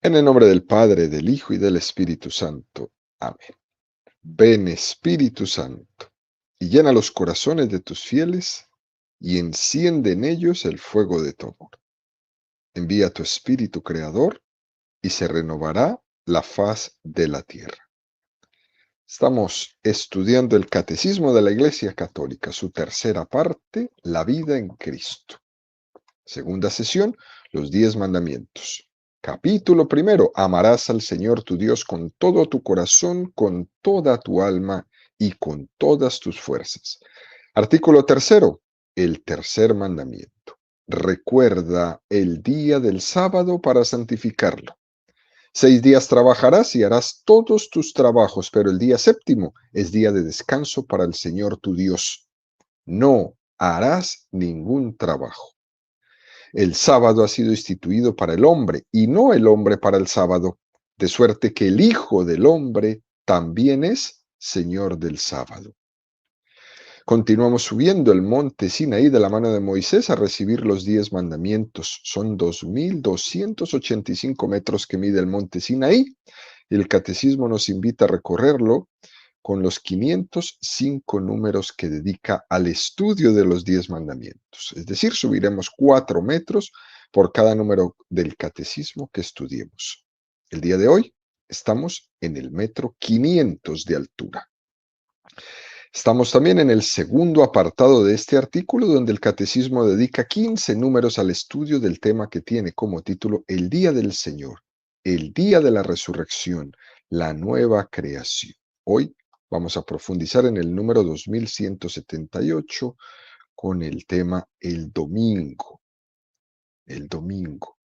En el nombre del Padre, del Hijo y del Espíritu Santo. Amén. Ven Espíritu Santo, y llena los corazones de tus fieles, y enciende en ellos el fuego de tu amor. Envía tu Espíritu Creador, y se renovará la faz de la tierra. Estamos estudiando el Catecismo de la Iglesia Católica, su tercera parte, la vida en Cristo. Segunda sesión, los 10 mandamientos. Capítulo primero, amarás al Señor tu Dios con todo tu corazón, con toda tu alma y con todas tus fuerzas. Artículo tercero, el tercer mandamiento. Recuerda el día del sábado para santificarlo. 6 días trabajarás y harás todos tus trabajos, pero el día séptimo es día de descanso para el Señor tu Dios. No harás ningún trabajo. El sábado ha sido instituido para el hombre y no el hombre para el sábado, de suerte que el Hijo del Hombre también es Señor del sábado. Continuamos subiendo el monte Sinaí de la mano de Moisés a recibir los 10 mandamientos. Son 2.285 metros que mide el monte Sinaí. El catecismo nos invita a recorrerlo con los 505 números que dedica al estudio de los 10 mandamientos. Es decir, subiremos 4 metros por cada número del catecismo que estudiemos. El día de hoy estamos en el metro 500 de altura. Estamos también en el segundo apartado de este artículo, donde el catecismo dedica 15 números al estudio del tema que tiene como título El Día del Señor, el Día de la Resurrección, la Nueva Creación. Hoy vamos a profundizar en el número 2178 con el tema El Domingo. El Domingo.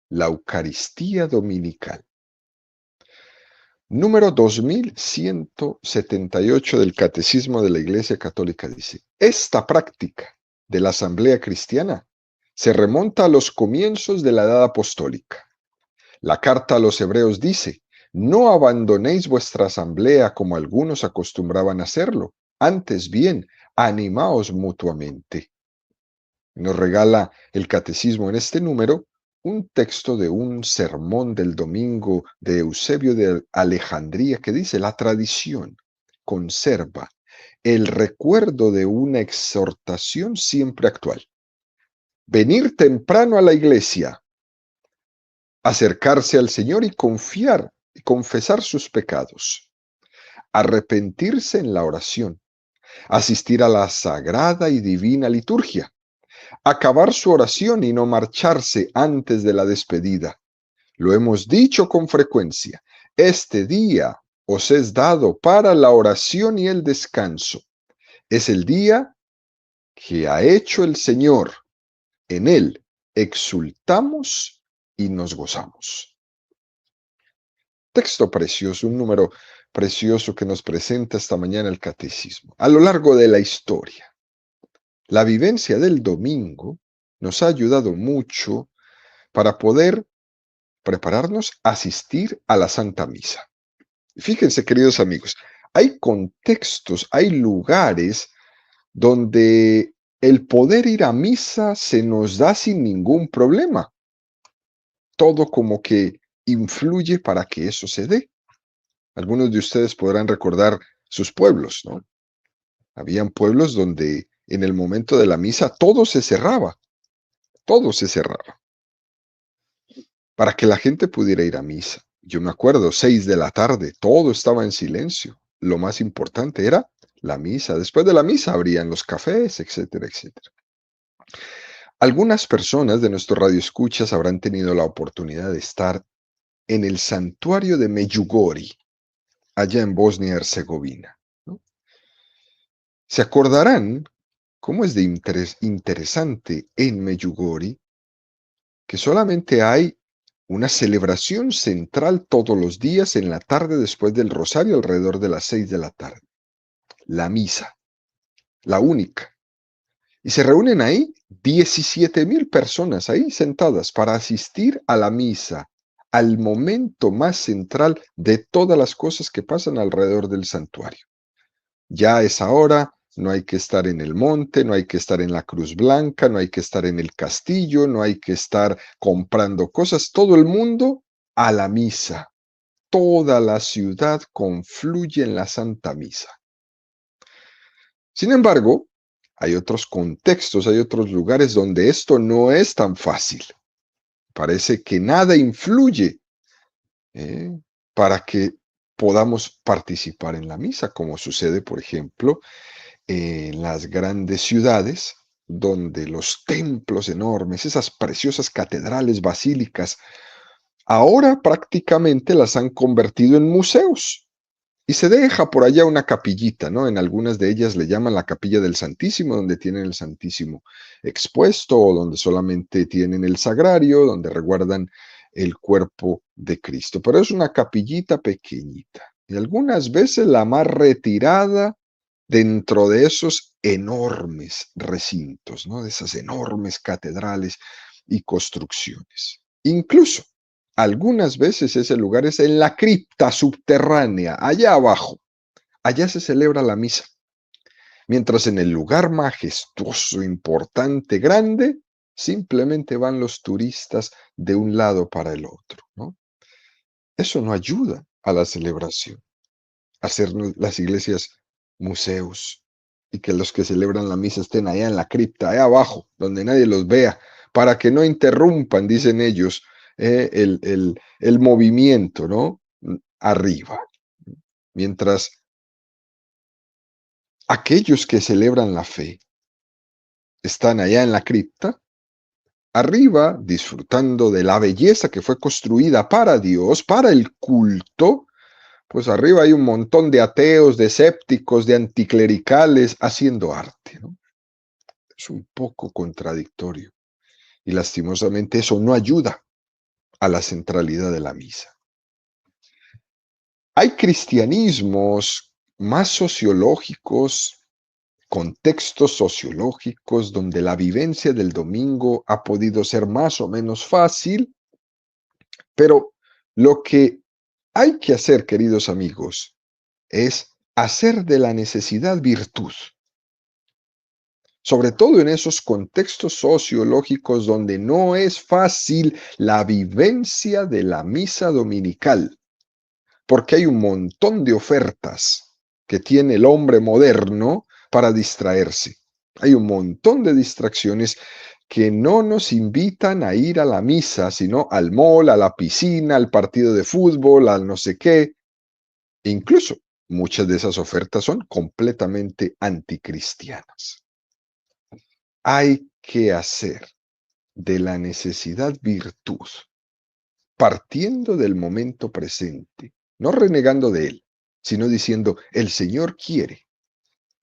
La Eucaristía Dominical. Número 2178 del Catecismo de la Iglesia Católica dice: esta práctica de la asamblea cristiana se remonta a los comienzos de la edad apostólica. La carta a los hebreos dice: no abandonéis vuestra asamblea como algunos acostumbraban hacerlo, antes bien, animaos mutuamente. Nos regala el catecismo en este número un texto de un sermón del domingo de Eusebio de Alejandría que dice: la tradición conserva el recuerdo de una exhortación siempre actual. Venir temprano a la iglesia, acercarse al Señor y confiar y confesar sus pecados, arrepentirse en la oración, asistir a la sagrada y divina liturgia, acabar su oración y no marcharse antes de la despedida. Lo hemos dicho con frecuencia: este día os es dado para la oración y el descanso. Es el día que ha hecho el Señor. En él exultamos y nos gozamos. Texto precioso, un número precioso que nos presenta esta mañana el catecismo. A lo largo de la historia, la vivencia del domingo nos ha ayudado mucho para poder prepararnos a asistir a la Santa Misa. Fíjense, queridos amigos, hay contextos, hay lugares donde el poder ir a misa se nos da sin ningún problema. Todo como que influye para que eso se dé. Algunos de ustedes podrán recordar sus pueblos, ¿no? Habían pueblos donde en el momento de la misa todo se cerraba para que la gente pudiera ir a misa. Yo me acuerdo, 6 de la tarde, todo estaba en silencio. Lo más importante era la misa. Después de la misa abrían los cafés, etcétera, etcétera. Algunas personas de nuestro radioescuchas habrán tenido la oportunidad de estar en el santuario de Medjugorje, allá en Bosnia y Herzegovina, ¿no? Se acordarán cómo es de interesante en Medjugorje que solamente hay una celebración central todos los días en la tarde después del rosario alrededor de las 6 de la tarde. La misa, la única. Y se reúnen ahí 17,000 personas ahí sentadas para asistir a la misa, al momento más central de todas las cosas que pasan alrededor del santuario. Ya a esa hora no hay que estar en el monte, no hay que estar en la Cruz Blanca, no hay que estar en el castillo, no hay que estar comprando cosas. Todo el mundo a la misa. Toda la ciudad confluye en la Santa Misa. Sin embargo, hay otros contextos, hay otros lugares donde esto no es tan fácil. Parece que nada influye ¿eh? para que podamos participar en la misa, como sucede, por ejemplo, en las grandes ciudades, donde los templos enormes, esas preciosas catedrales basílicas, ahora prácticamente las han convertido en museos. Y se deja por allá una capillita, ¿no? En algunas de ellas le llaman la capilla del Santísimo, donde tienen el Santísimo expuesto, o donde solamente tienen el sagrario, donde reguardan el cuerpo de Cristo. Pero es una capillita pequeñita. Y algunas veces la más retirada dentro de esos enormes recintos, ¿no? De esas enormes catedrales y construcciones. Incluso algunas veces ese lugar es en la cripta subterránea, allá abajo. Allá se celebra la misa. Mientras en el lugar majestuoso, importante, grande, simplemente van los turistas de un lado para el otro, ¿no? Eso no ayuda a la celebración. Hacer las iglesias museos y que los que celebran la misa estén allá en la cripta, allá abajo, donde nadie los vea, para que no interrumpan, dicen ellos, el movimiento, ¿no? Arriba. Mientras aquellos que celebran la fe están allá en la cripta, arriba, disfrutando de la belleza que fue construida para Dios, para el culto, pues arriba hay un montón de ateos, de escépticos, de anticlericales haciendo arte, ¿no? Es un poco contradictorio y lastimosamente eso no ayuda a la centralidad de la misa. Hay cristianismos más sociológicos, contextos sociológicos donde la vivencia del domingo ha podido ser más o menos fácil, pero lo que hay que hacer, queridos amigos, es hacer de la necesidad virtud, sobre todo en esos contextos sociológicos donde no es fácil la vivencia de la misa dominical, porque hay un montón de ofertas que tiene el hombre moderno para distraerse. Hay un montón de distracciones que no nos invitan a ir a la misa, sino al mall, a la piscina, al partido de fútbol, al no sé qué. E incluso muchas de esas ofertas son completamente anticristianas. Hay que hacer de la necesidad virtud, partiendo del momento presente, no renegando de él, sino diciendo, el Señor quiere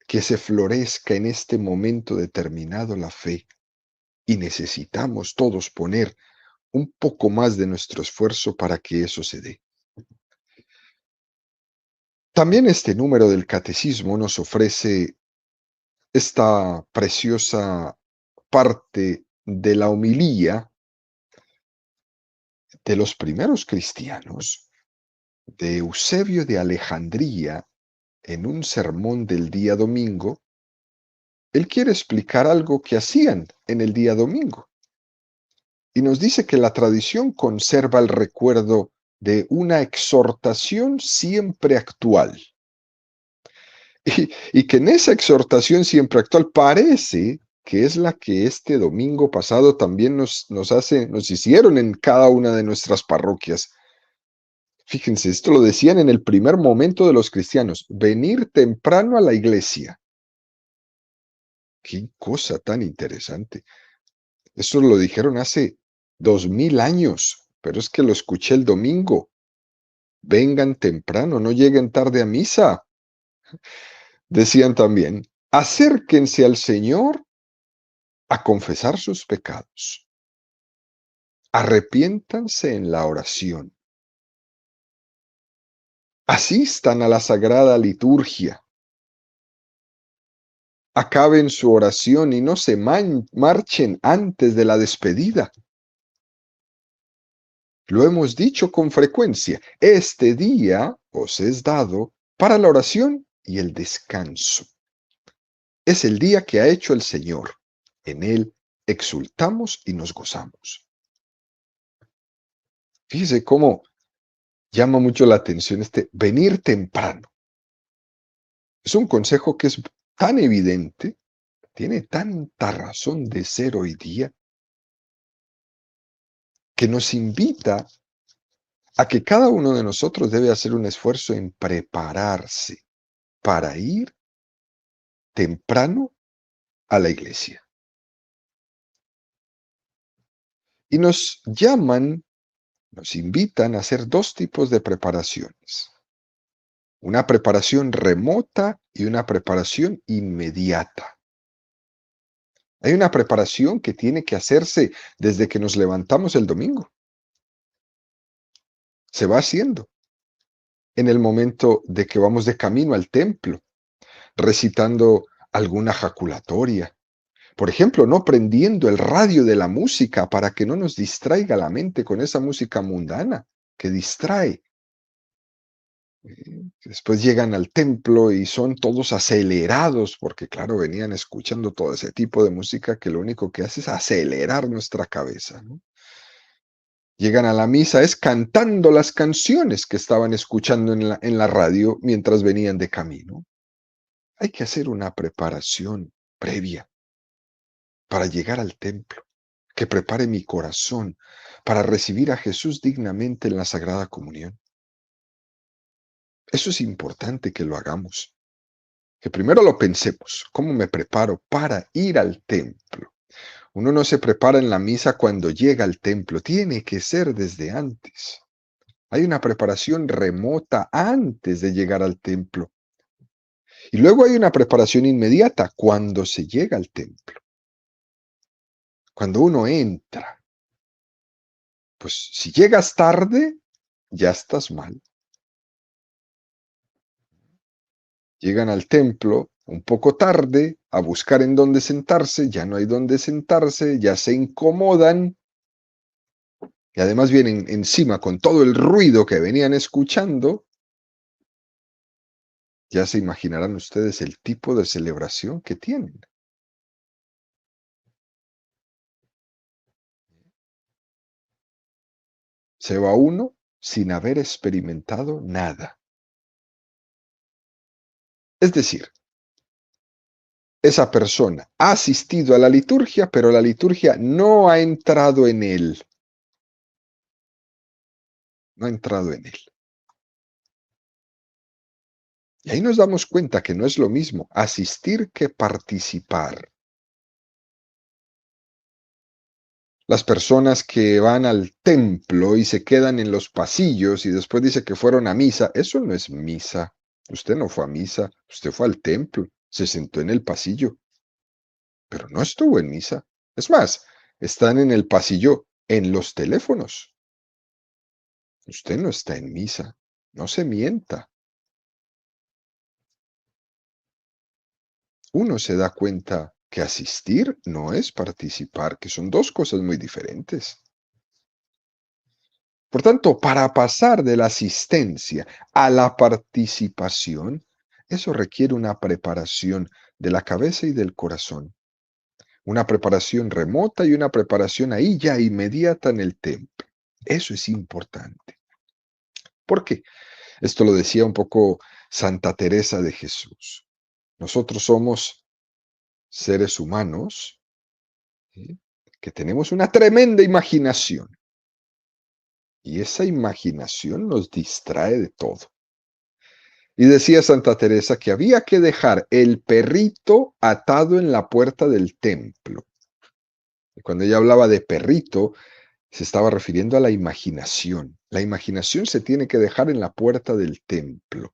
que se florezca en este momento determinado la fe y necesitamos todos poner un poco más de nuestro esfuerzo para que eso se dé. También este número del catecismo nos ofrece esta preciosa parte de la homilía de los primeros cristianos, de Eusebio de Alejandría, en un sermón del día domingo. Él quiere explicar algo que hacían en el día domingo y nos dice que la tradición conserva el recuerdo de una exhortación siempre actual y que en esa exhortación siempre actual parece que es la que este domingo pasado también nos hicieron en cada una de nuestras parroquias. Fíjense, esto lo decían en el primer momento de los cristianos, venir temprano a la iglesia. Qué cosa tan interesante. Eso lo dijeron hace 2000 años, pero es que lo escuché el domingo. Vengan temprano, no lleguen tarde a misa. Decían también, acérquense al Señor a confesar sus pecados. Arrepiéntanse en la oración. Asistan a la sagrada liturgia. Acaben su oración y no se marchen antes de la despedida. Lo hemos dicho con frecuencia, este día os es dado para la oración y el descanso. Es el día que ha hecho el Señor. En él exultamos y nos gozamos. Fíjese cómo llama mucho la atención este venir temprano. Es un consejo que es tan evidente, tiene tanta razón de ser hoy día, que nos invita a que cada uno de nosotros debe hacer un esfuerzo en prepararse para ir temprano a la iglesia. Y nos invitan a hacer dos tipos de preparaciones. Una preparación remota y una preparación inmediata. Hay una preparación que tiene que hacerse desde que nos levantamos el domingo. Se va haciendo en el momento de que vamos de camino al templo, recitando alguna jaculatoria. Por ejemplo, no prendiendo el radio de la música para que no nos distraiga la mente con esa música mundana que distrae. Después llegan al templo y son todos acelerados, porque claro, venían escuchando todo ese tipo de música que lo único que hace es acelerar nuestra cabeza, ¿no? Llegan a la misa es cantando las canciones que estaban escuchando en la radio mientras venían de camino. Hay que hacer una preparación previa para llegar al templo, que prepare mi corazón para recibir a Jesús dignamente en la Sagrada Comunión. Eso es importante que lo hagamos. Que primero lo pensemos, ¿cómo me preparo para ir al templo? Uno no se prepara en la misa cuando llega al templo, tiene que ser desde antes. Hay una preparación remota antes de llegar al templo. Y luego hay una preparación inmediata cuando se llega al templo. Cuando uno entra, pues si llegas tarde, ya estás mal. Llegan al templo un poco tarde a buscar en dónde sentarse, ya no hay dónde sentarse, ya se incomodan y además vienen encima con todo el ruido que venían escuchando. Ya se imaginarán ustedes el tipo de celebración que tienen. Se va uno sin haber experimentado nada. Es decir, esa persona ha asistido a la liturgia, pero la liturgia no ha entrado en él. No ha entrado en él. Y ahí nos damos cuenta que no es lo mismo asistir que participar. Las personas que van al templo y se quedan en los pasillos y después dice que fueron a misa, eso no es misa. Usted no fue a misa, usted fue al templo, se sentó en el pasillo, pero no estuvo en misa. Es más, están en el pasillo en los teléfonos. Usted no está en misa, no se mienta. Uno se da cuenta que asistir no es participar, que son dos cosas muy diferentes. Por tanto, para pasar de la asistencia a la participación, eso requiere una preparación de la cabeza y del corazón, una preparación remota y una preparación ahí ya inmediata en el templo. Eso es importante. ¿Por qué? Esto lo decía un poco Santa Teresa de Jesús. Nosotros somos seres humanos, ¿sí?, que tenemos una tremenda imaginación y esa imaginación nos distrae de todo. Y decía Santa Teresa que había que dejar el perrito atado en la puerta del templo. Y cuando ella hablaba de perrito, se estaba refiriendo a la imaginación. La imaginación se tiene que dejar en la puerta del templo,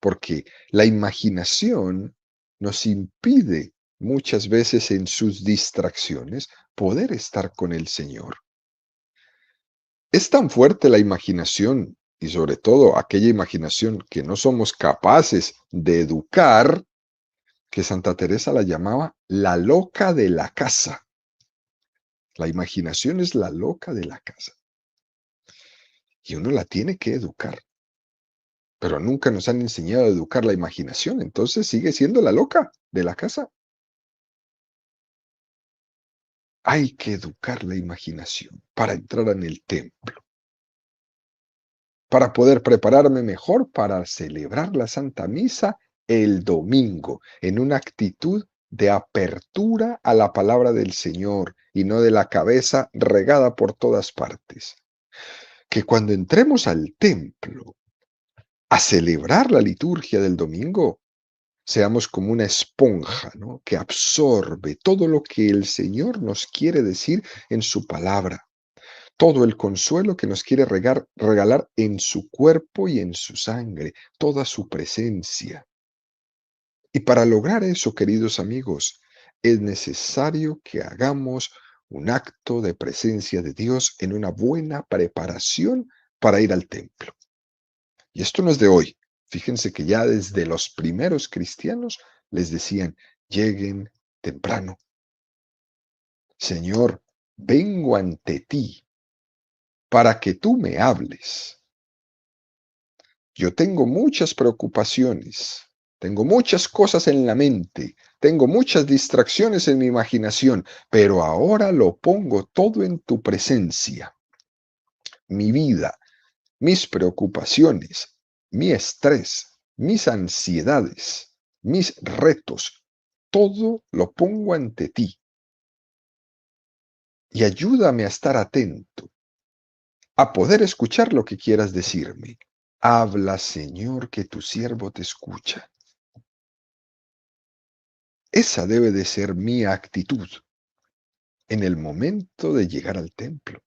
porque la imaginación nos impide muchas veces en sus distracciones poder estar con el Señor. Es tan fuerte la imaginación y sobre todo aquella imaginación que no somos capaces de educar, que Santa Teresa la llamaba la loca de la casa. La imaginación es la loca de la casa y uno la tiene que educar, pero nunca nos han enseñado a educar la imaginación, entonces sigue siendo la loca de la casa. Hay que educar la imaginación para entrar en el templo. para poder prepararme mejor para celebrar la Santa Misa el domingo, en una actitud de apertura a la palabra del Señor y no de la cabeza regada por todas partes. Que cuando entremos al templo a celebrar la liturgia del domingo, seamos como una esponja, ¿no?, que absorbe todo lo que el Señor nos quiere decir en su palabra, todo el consuelo que nos quiere regalar en su cuerpo y en su sangre, toda su presencia. Y para lograr eso, queridos amigos, es necesario que hagamos un acto de presencia de Dios en una buena preparación para ir al templo. Y esto no es de hoy. Fíjense que ya desde los primeros cristianos les decían: lleguen temprano. Señor, vengo ante ti para que tú me hables. Yo tengo muchas preocupaciones, tengo muchas cosas en la mente, tengo muchas distracciones en mi imaginación, pero ahora lo pongo todo en tu presencia. Mi vida, mis preocupaciones, mi estrés, mis ansiedades, mis retos, todo lo pongo ante ti. Y ayúdame a estar atento, a poder escuchar lo que quieras decirme. Habla, Señor, que tu siervo te escucha. Esa debe de ser mi actitud en el momento de llegar al templo.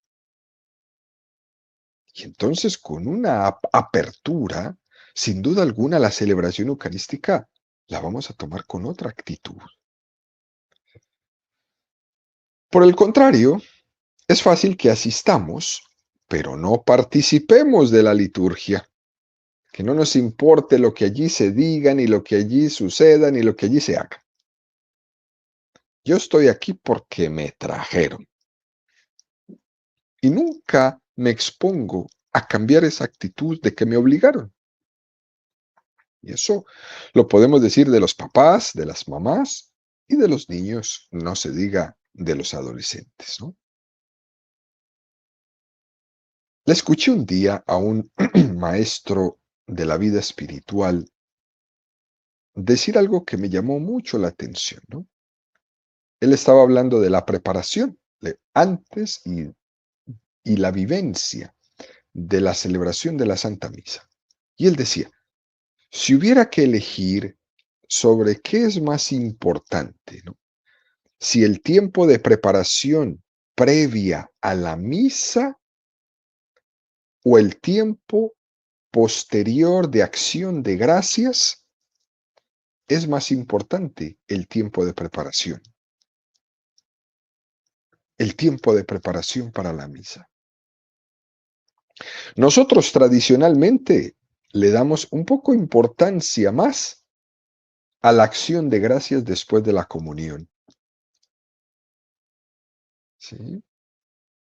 Y entonces, con una apertura, sin duda alguna, la celebración eucarística la vamos a tomar con otra actitud. Por el contrario, es fácil que asistamos, pero no participemos de la liturgia, que no nos importe lo que allí se diga, ni lo que allí suceda, ni lo que allí se haga. Yo estoy aquí porque me trajeron y nunca me expongo a cambiar esa actitud de que me obligaron. Y eso lo podemos decir de los papás, de las mamás y de los niños, no se diga de los adolescentes, ¿no? Le escuché un día a un maestro de la vida espiritual decir algo que me llamó mucho la atención, ¿no? Él estaba hablando de la preparación de antes y la vivencia de la celebración de la Santa Misa. Y él decía: si hubiera que elegir sobre qué es más importante, ¿no?, si el tiempo de preparación previa a la misa o el tiempo posterior de acción de gracias, es más importante el tiempo de preparación. El tiempo de preparación para la misa. Nosotros tradicionalmente le damos un poco importancia más a la acción de gracias después de la comunión, ¿sí?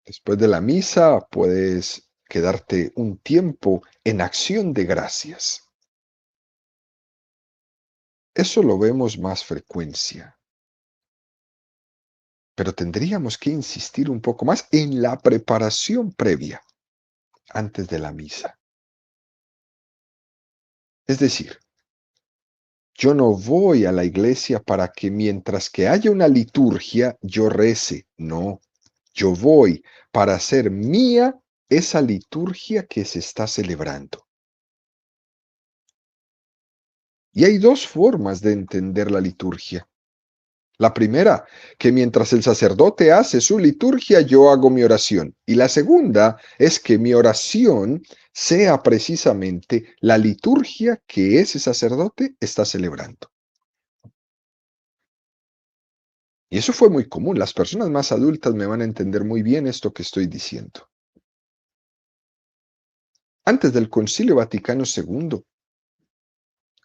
Después de la misa puedes quedarte un tiempo en acción de gracias. Eso lo vemos más frecuencia, pero tendríamos que insistir un poco más en la preparación previa, antes de la misa. Es decir, yo no voy a la iglesia para que mientras que haya una liturgia yo rece. No, yo voy para hacer mía esa liturgia que se está celebrando. Y hay dos formas de entender la liturgia. La primera, que mientras el sacerdote hace su liturgia, yo hago mi oración. Y la segunda es que mi oración sea precisamente la liturgia que ese sacerdote está celebrando. Y eso fue muy común. Las personas más adultas me van a entender muy bien esto que estoy diciendo. Antes del Concilio Vaticano II,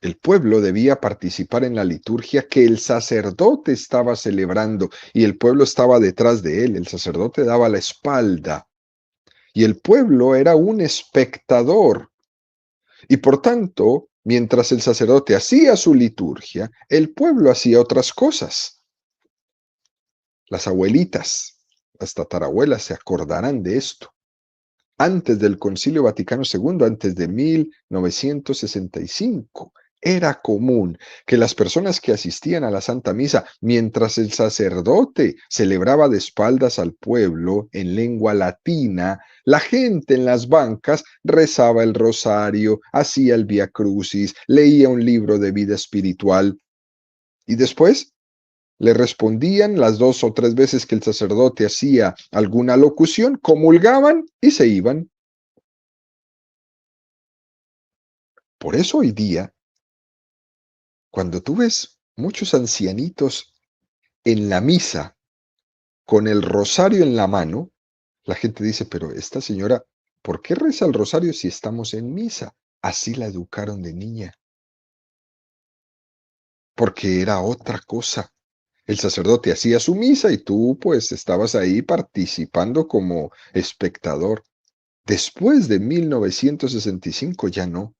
el pueblo debía participar en la liturgia que el sacerdote estaba celebrando y el pueblo estaba detrás de él. El sacerdote daba la espalda y el pueblo era un espectador. Y por tanto, mientras el sacerdote hacía su liturgia, el pueblo hacía otras cosas. Las abuelitas, las tatarabuelas se acordarán de esto. antes del Concilio Vaticano II, antes de 1965. Era común que las personas que asistían a la Santa Misa, mientras el sacerdote celebraba de espaldas al pueblo en lengua latina, la gente en las bancas rezaba el rosario, hacía el Vía Crucis, leía un libro de vida espiritual y después le respondían las 2 o 3 veces que el sacerdote hacía alguna locución, comulgaban y se iban. Por eso hoy día, cuando tú ves muchos ancianitos en la misa con el rosario en la mano, la gente dice, pero esta señora, ¿por qué reza el rosario si estamos en misa? Así la educaron de niña, porque era otra cosa. El sacerdote hacía su misa y tú pues estabas ahí participando como espectador. Después de 1965 ya no.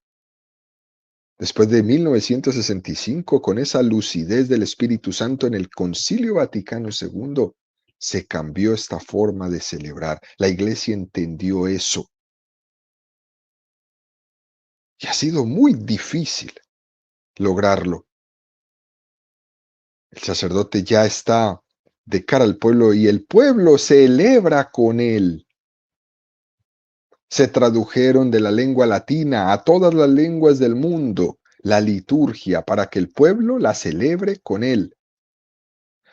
Después de 1965, con esa lucidez del Espíritu Santo en el Concilio Vaticano II, se cambió esta forma de celebrar. La iglesia entendió eso. Y ha sido muy difícil lograrlo. El sacerdote ya está de cara al pueblo y el pueblo celebra con él. Se tradujeron de la lengua latina a todas las lenguas del mundo la liturgia para que el pueblo la celebre con él.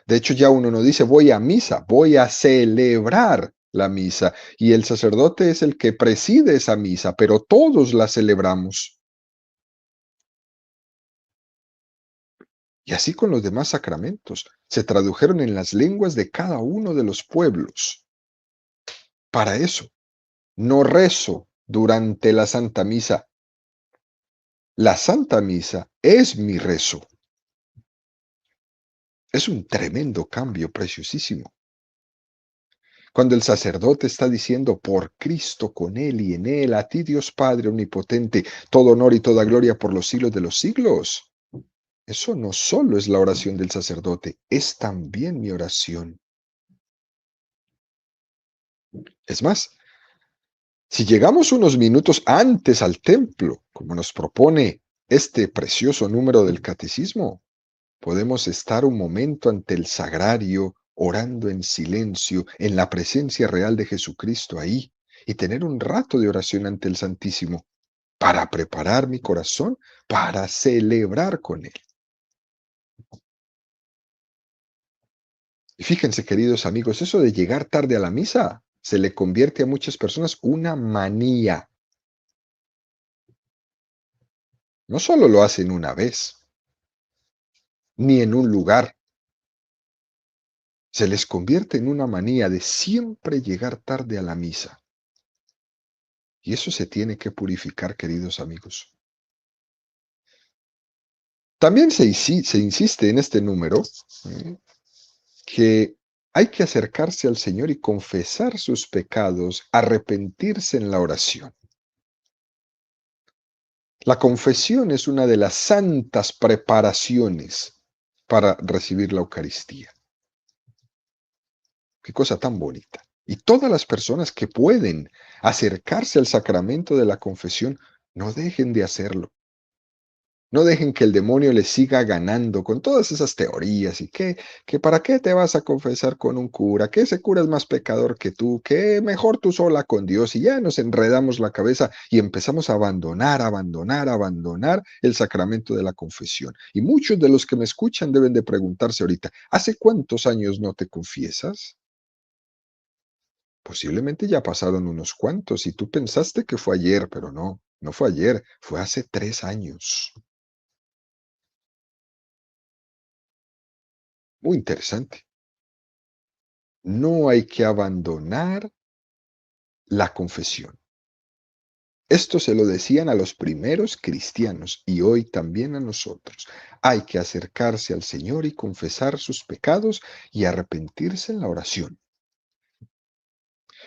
De hecho, ya uno no dice voy a misa, voy a celebrar la misa. Y el sacerdote es el que preside esa misa, pero todos la celebramos. Y así con los demás sacramentos. Se tradujeron en las lenguas de cada uno de los pueblos. Para eso, no rezo durante la Santa Misa. La Santa Misa es mi rezo. Es un tremendo cambio, preciosísimo. Cuando el sacerdote está diciendo por Cristo, con Él y en Él, a ti Dios Padre Omnipotente, todo honor y toda gloria por los siglos de los siglos. Eso no solo es la oración del sacerdote, es también mi oración. Es más, si llegamos unos minutos antes al templo, como nos propone este precioso número del catecismo, podemos estar un momento ante el sagrario, orando en silencio, en la presencia real de Jesucristo ahí, y tener un rato de oración ante el Santísimo, para preparar mi corazón para celebrar con Él. Y fíjense, queridos amigos, eso de llegar tarde a la misa se le convierte a muchas personas una manía. No solo lo hacen una vez, ni en un lugar, se les convierte en una manía de siempre llegar tarde a la misa. Y eso se tiene que purificar, queridos amigos. También se insiste en este número que hay que acercarse al Señor y confesar sus pecados, arrepentirse en la oración. La confesión es una de las santas preparaciones para recibir la Eucaristía. Qué cosa tan bonita. Y todas las personas que pueden acercarse al sacramento de la confesión, no dejen de hacerlo. No dejen que el demonio les siga ganando con todas esas teorías y que para qué te vas a confesar con un cura, que ese cura es más pecador que tú, que mejor tú sola con Dios y ya nos enredamos la cabeza y empezamos a abandonar el sacramento de la confesión. Y muchos de los que me escuchan deben de preguntarse ahorita, ¿hace cuántos años no te confiesas? Posiblemente ya pasaron unos cuantos y tú pensaste que fue ayer, pero no, no fue ayer, fue hace 3 años. Muy interesante. No hay que abandonar la confesión. Esto se lo decían a los primeros cristianos y hoy también a nosotros. Hay que acercarse al Señor y confesar sus pecados y arrepentirse en la oración.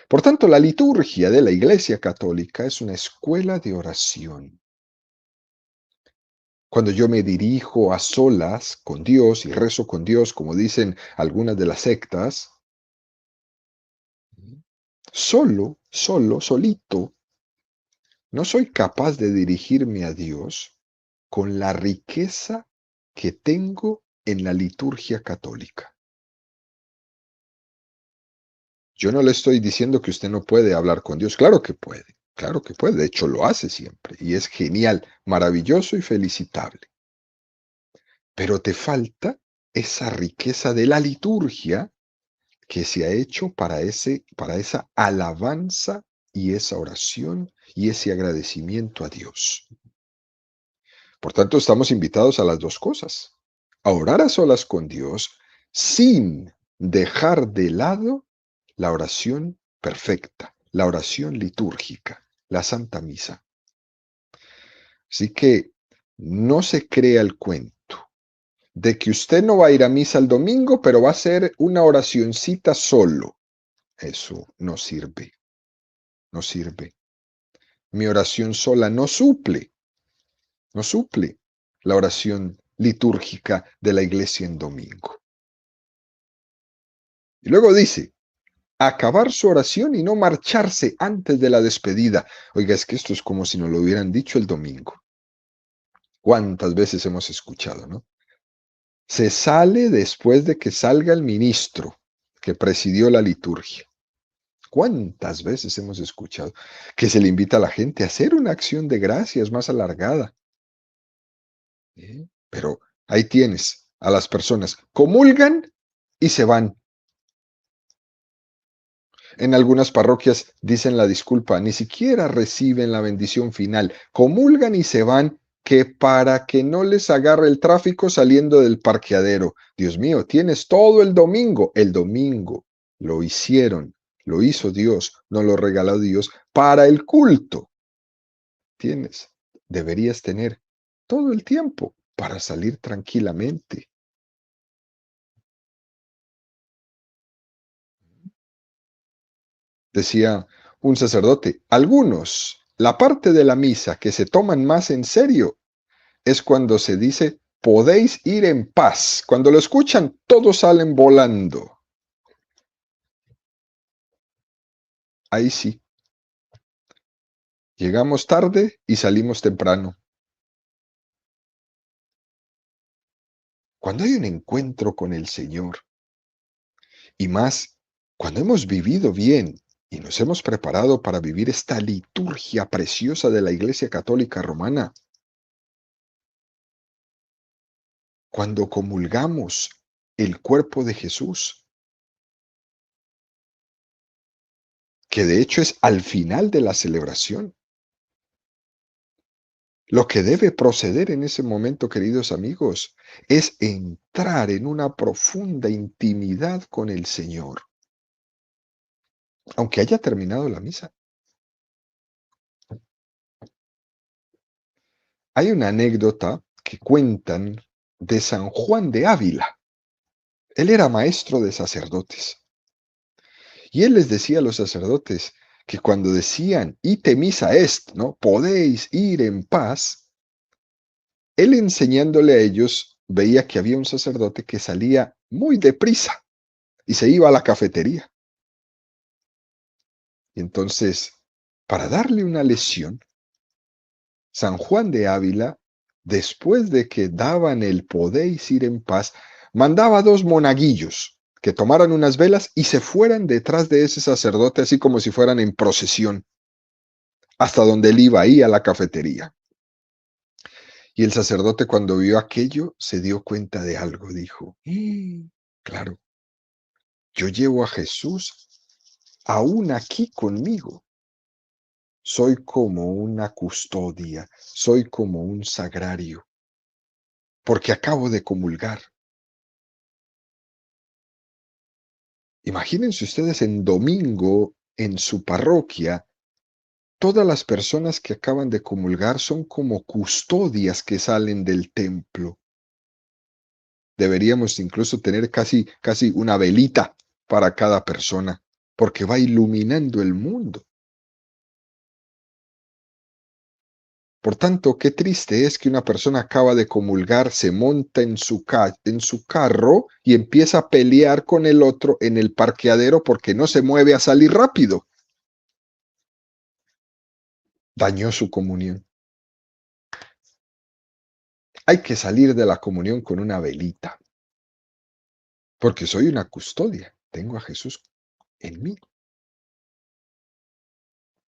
Por tanto, la liturgia de la Iglesia Católica es una escuela de oración. Cuando yo me dirijo a solas con Dios y rezo con Dios, como dicen algunas de las sectas, solito, no soy capaz de dirigirme a Dios con la riqueza que tengo en la liturgia católica. Yo no le estoy diciendo que usted no puede hablar con Dios. Claro que puede, claro que puede. De hecho, lo hace siempre y es genial, maravilloso y felicitable. Pero te falta esa riqueza de la liturgia que se ha hecho para esa alabanza y esa oración y ese agradecimiento a Dios. Por tanto, estamos invitados a las dos cosas: a orar a solas con Dios sin dejar de lado la oración perfecta, la oración litúrgica, la Santa Misa. Así que no se crea el cuento de que usted no va a ir a misa el domingo, pero va a hacer una oracioncita solo. Eso no sirve, no sirve. Mi oración sola no suple la oración litúrgica de la iglesia en domingo. Y luego dice, acabar su oración y no marcharse antes de la despedida. Oiga, es que esto es como si nos lo hubieran dicho el domingo. ¿Cuántas veces hemos escuchado, no? Se sale después de que salga el ministro que presidió la liturgia. ¿Cuántas veces hemos escuchado que se le invita a la gente a hacer una acción de gracias más alargada? Pero ahí tienes a las personas, comulgan y se van. En algunas parroquias dicen la disculpa, ni siquiera reciben la bendición final, comulgan y se van, que para que no les agarre el tráfico saliendo del parqueadero. Dios mío, tienes todo el domingo lo hicieron, lo hizo Dios, no lo regaló Dios para el culto. Tienes, deberías tener todo el tiempo para salir tranquilamente. Decía un sacerdote, algunos, la parte de la misa que se toman más en serio es cuando se dice, podéis ir en paz. Cuando lo escuchan, todos salen volando. Ahí sí. Llegamos tarde y salimos temprano. Cuando hay un encuentro con el Señor, y más cuando hemos vivido bien y nos hemos preparado para vivir esta liturgia preciosa de la Iglesia Católica Romana, cuando comulgamos el cuerpo de Jesús, que de hecho es al final de la celebración, lo que debe proceder en ese momento, queridos amigos, es entrar en una profunda intimidad con el Señor, aunque haya terminado la misa. Hay una anécdota que cuentan de San Juan de Ávila. Él era maestro de sacerdotes. Y él les decía a los sacerdotes que cuando decían, ite missa est, ¿no? Podéis ir en paz, él enseñándole a ellos veía que había un sacerdote que salía muy deprisa y se iba a la cafetería. Y entonces, para darle una lección, San Juan de Ávila, después de que daban el podéis ir en paz, mandaba 2 monaguillos que tomaran unas velas y se fueran detrás de ese sacerdote, así como si fueran en procesión, hasta donde él iba, ahí a la cafetería. Y el sacerdote, cuando vio aquello, se dio cuenta de algo. Dijo, claro, yo llevo a Jesús aún aquí conmigo. Soy como una custodia, soy como un sagrario, porque acabo de comulgar. Imagínense ustedes en domingo, en su parroquia, todas las personas que acaban de comulgar son como custodias que salen del templo. Deberíamos incluso tener casi una velita para cada persona, porque va iluminando el mundo. Por tanto, qué triste es que una persona acaba de comulgar, se monta en su carro y empieza a pelear con el otro en el parqueadero porque no se mueve a salir rápido. dañó su comunión. Hay que salir de la comunión con una velita, porque soy una custodia. Tengo a Jesús en mí.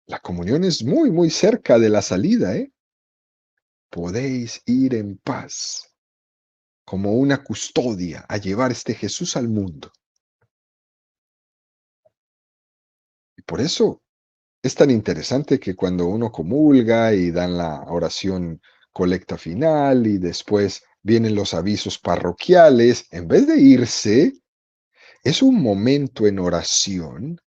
La comunión es muy, muy cerca de la salida, ¿eh? Podéis ir en paz, como una custodia, a llevar este Jesús al mundo. Y por eso es tan interesante que cuando uno comulga y dan la oración colecta final y después vienen los avisos parroquiales, en vez de irse, es un momento en oración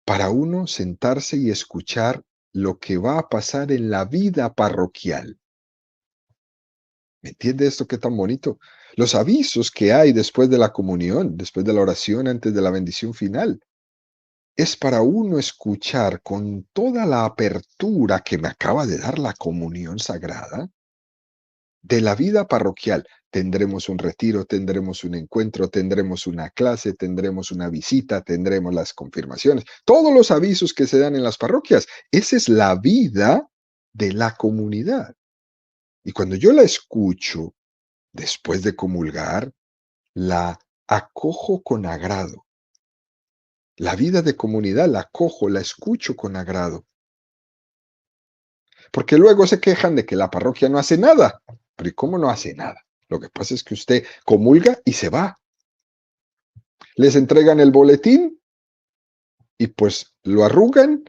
para uno sentarse y escuchar lo que va a pasar en la vida parroquial. ¿Me entiende esto qué tan bonito? Los avisos que hay después de la comunión, después de la oración, antes de la bendición final, es para uno escuchar con toda la apertura que me acaba de dar la comunión sagrada de la vida parroquial. Tendremos un retiro, tendremos un encuentro, tendremos una clase, tendremos una visita, tendremos las confirmaciones, todos los avisos que se dan en las parroquias. Esa es la vida de la comunidad. Y cuando yo la escucho después de comulgar, la acojo con agrado. La vida de comunidad la acojo, la escucho con agrado. Porque luego se quejan de que la parroquia no hace nada. Pero ¿y cómo no hace nada? Lo que pasa es que usted comulga y se va. Les entregan el boletín y pues lo arrugan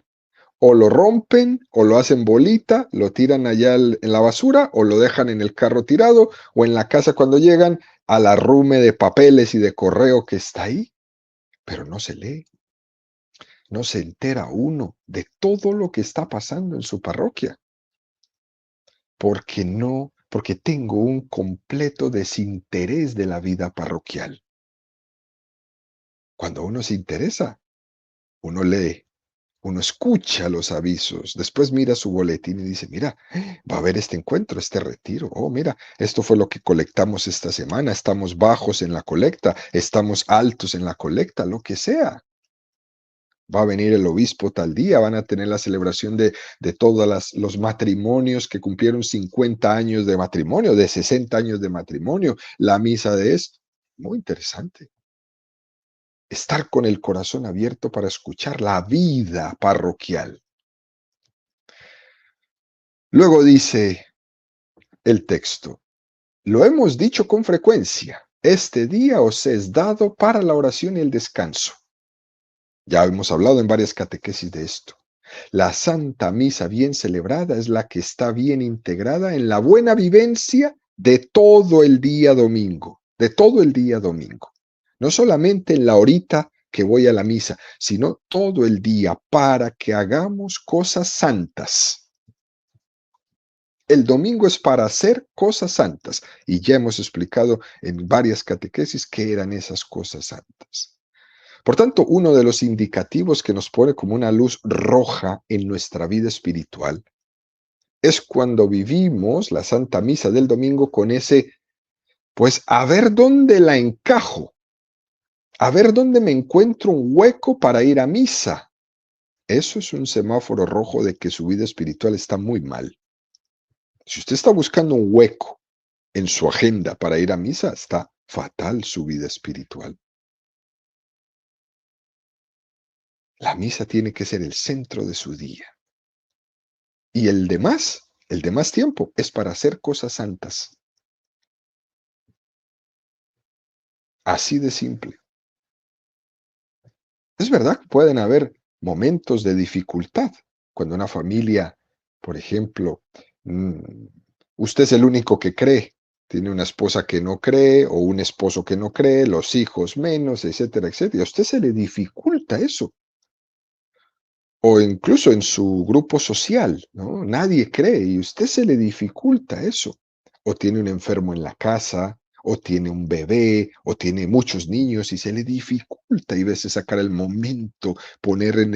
o lo rompen o lo hacen bolita, lo tiran allá en la basura o lo dejan en el carro tirado o en la casa cuando llegan al arrume de papeles y de correo que está ahí. Pero no se lee, no se entera uno de todo lo que está pasando en su parroquia. Porque tengo un completo desinterés de la vida parroquial. Cuando uno se interesa, uno lee, uno escucha los avisos, después mira su boletín y dice, mira, va a haber este encuentro, este retiro. Oh, mira, esto fue lo que colectamos esta semana, estamos bajos en la colecta, estamos altos en la colecta, lo que sea. Va a venir el obispo tal día, van a tener la celebración de todos los matrimonios que cumplieron 50 años de matrimonio, de 60 años de matrimonio, la misa de esto. Muy interesante. Estar con el corazón abierto para escuchar la vida parroquial. Luego dice el texto, lo hemos dicho con frecuencia, este día os es dado para la oración y el descanso. Ya hemos hablado en varias catequesis de esto. La Santa Misa bien celebrada es la que está bien integrada en la buena vivencia de todo el día domingo, de todo el día domingo. No solamente en la horita que voy a la misa, sino todo el día para que hagamos cosas santas. El domingo es para hacer cosas santas y ya hemos explicado en varias catequesis qué eran esas cosas santas. Por tanto, uno de los indicativos que nos pone como una luz roja en nuestra vida espiritual es cuando vivimos la Santa Misa del domingo con ese, pues a ver dónde la encajo, a ver dónde me encuentro un hueco para ir a misa. Eso es un semáforo rojo de que su vida espiritual está muy mal. Si usted está buscando un hueco en su agenda para ir a misa, está fatal su vida espiritual. La misa tiene que ser el centro de su día. Y el demás tiempo es para hacer cosas santas. Así de simple. Es verdad que pueden haber momentos de dificultad cuando una familia, por ejemplo, mm, usted es el único que cree, tiene una esposa que no cree o un esposo que no cree, los hijos menos, etcétera, etcétera. A usted se le dificulta eso. O incluso en su grupo social, ¿no? Nadie cree y a usted se le dificulta eso. O tiene un enfermo en la casa, o tiene un bebé, o tiene muchos niños y se le dificulta y a veces sacar el momento, poner en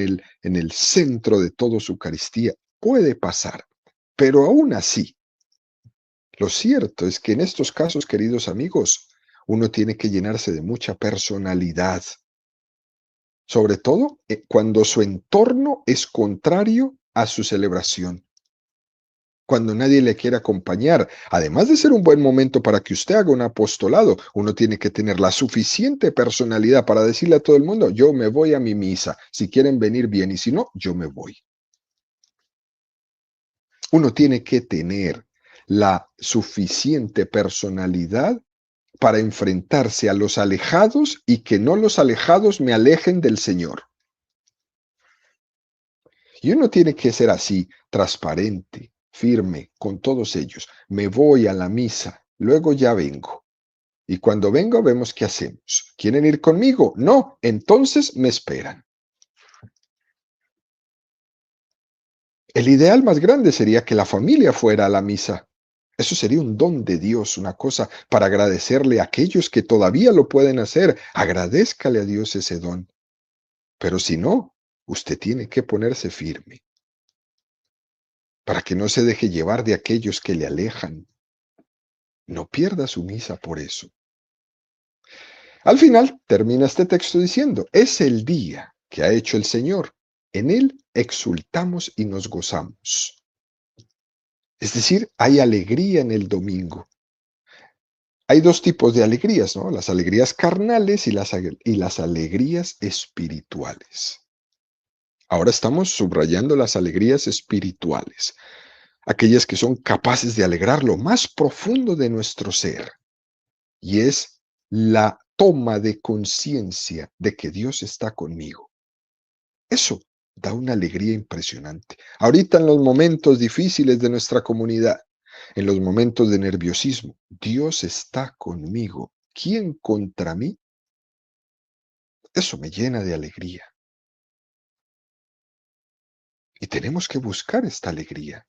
el centro de todo su Eucaristía. Puede pasar, pero aún así, lo cierto es que en estos casos, queridos amigos, uno tiene que llenarse de mucha personalidad, sobre todo cuando su entorno es contrario a su celebración. cuando nadie le quiere acompañar. Además de ser un buen momento para que usted haga un apostolado, uno tiene que tener la suficiente personalidad para decirle a todo el mundo, yo me voy a mi misa. Si quieren venir bien y si no, yo me voy. Uno tiene que tener la suficiente personalidad para enfrentarse a los alejados y que no los alejados me alejen del Señor. Y uno tiene que ser así, transparente, firme con todos ellos. Me voy a la misa, luego ya vengo. Y cuando vengo vemos qué hacemos. ¿Quieren ir conmigo? No, entonces me esperan. El ideal más grande sería que la familia fuera a la misa. Eso sería un don de Dios, una cosa para agradecerle a aquellos que todavía lo pueden hacer. Agradézcale a Dios ese don. Pero si no, usted tiene que ponerse firme para que no se deje llevar de aquellos que le alejan. No pierda su misa por eso. Al final termina este texto diciendo, es el día que ha hecho el Señor. En él exultamos y nos gozamos. Es decir, hay alegría en el domingo. Hay dos tipos de alegrías, ¿no? Las alegrías carnales y las alegrías espirituales. Ahora estamos subrayando las alegrías espirituales, aquellas que son capaces de alegrar lo más profundo de nuestro ser, y es la toma de conciencia de que Dios está conmigo. Eso da una alegría impresionante. Ahorita en los momentos difíciles de nuestra comunidad, en los momentos de nerviosismo, Dios está conmigo. ¿Quién contra mí? Eso me llena de alegría. Y tenemos que buscar esta alegría.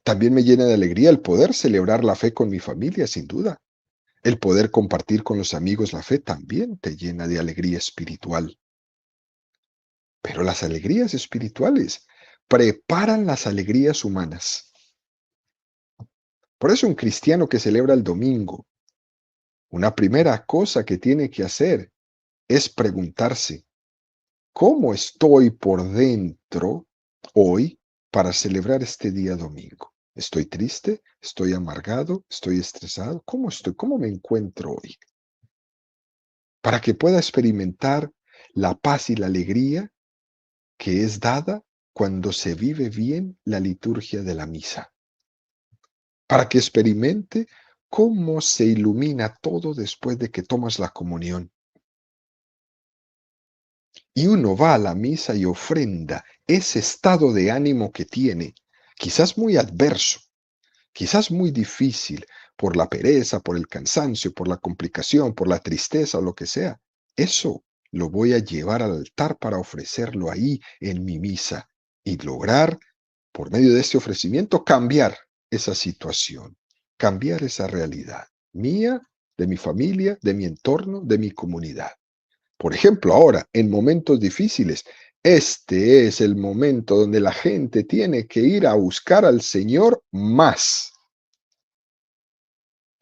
También me llena de alegría el poder celebrar la fe con mi familia, sin duda. El poder compartir con los amigos la fe también te llena de alegría espiritual. Pero las alegrías espirituales preparan las alegrías humanas. Por eso un cristiano que celebra el domingo, una primera cosa que tiene que hacer es preguntarse, ¿cómo estoy por dentro hoy para celebrar este día domingo? ¿Estoy triste? ¿Estoy amargado? ¿Estoy estresado? ¿Cómo estoy? ¿Cómo me encuentro hoy? Para que pueda experimentar la paz y la alegría que es dada cuando se vive bien la liturgia de la misa. Para que experimente cómo se ilumina todo después de que tomas la comunión. Y uno va a la misa y ofrenda ese estado de ánimo que tiene, quizás muy adverso, quizás muy difícil, por la pereza, por el cansancio, por la complicación, por la tristeza o lo que sea. Eso lo voy a llevar al altar para ofrecerlo ahí en mi misa y lograr, por medio de este ofrecimiento, cambiar esa situación, cambiar esa realidad mía, de mi familia, de mi entorno, de mi comunidad. Por ejemplo, ahora, en momentos difíciles, este es el momento donde la gente tiene que ir a buscar al Señor más.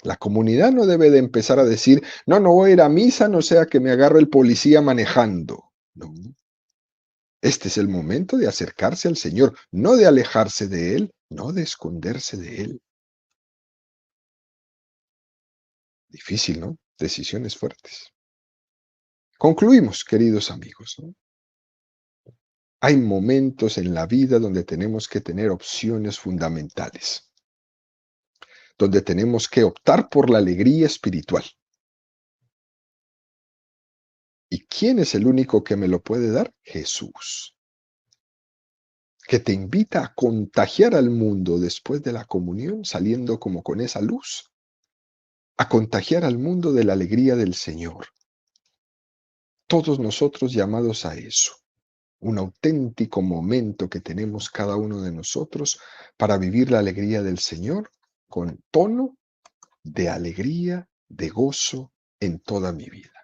La comunidad no debe de empezar a decir, no, no voy a ir a misa, no sea que me agarre el policía manejando. No. Este es el momento de acercarse al Señor, no de alejarse de Él, no de esconderse de Él. Difícil, ¿no? Decisiones fuertes. Concluimos, queridos amigos, ¿no? Hay momentos en la vida donde tenemos que tener opciones fundamentales, donde tenemos que optar por la alegría espiritual. ¿Y quién es el único que me lo puede dar? Jesús, que te invita a contagiar al mundo después de la comunión, saliendo como con esa luz, a contagiar al mundo de la alegría del Señor. Todos nosotros llamados a eso, un auténtico momento que tenemos cada uno de nosotros para vivir la alegría del Señor con tono de alegría, de gozo en toda mi vida.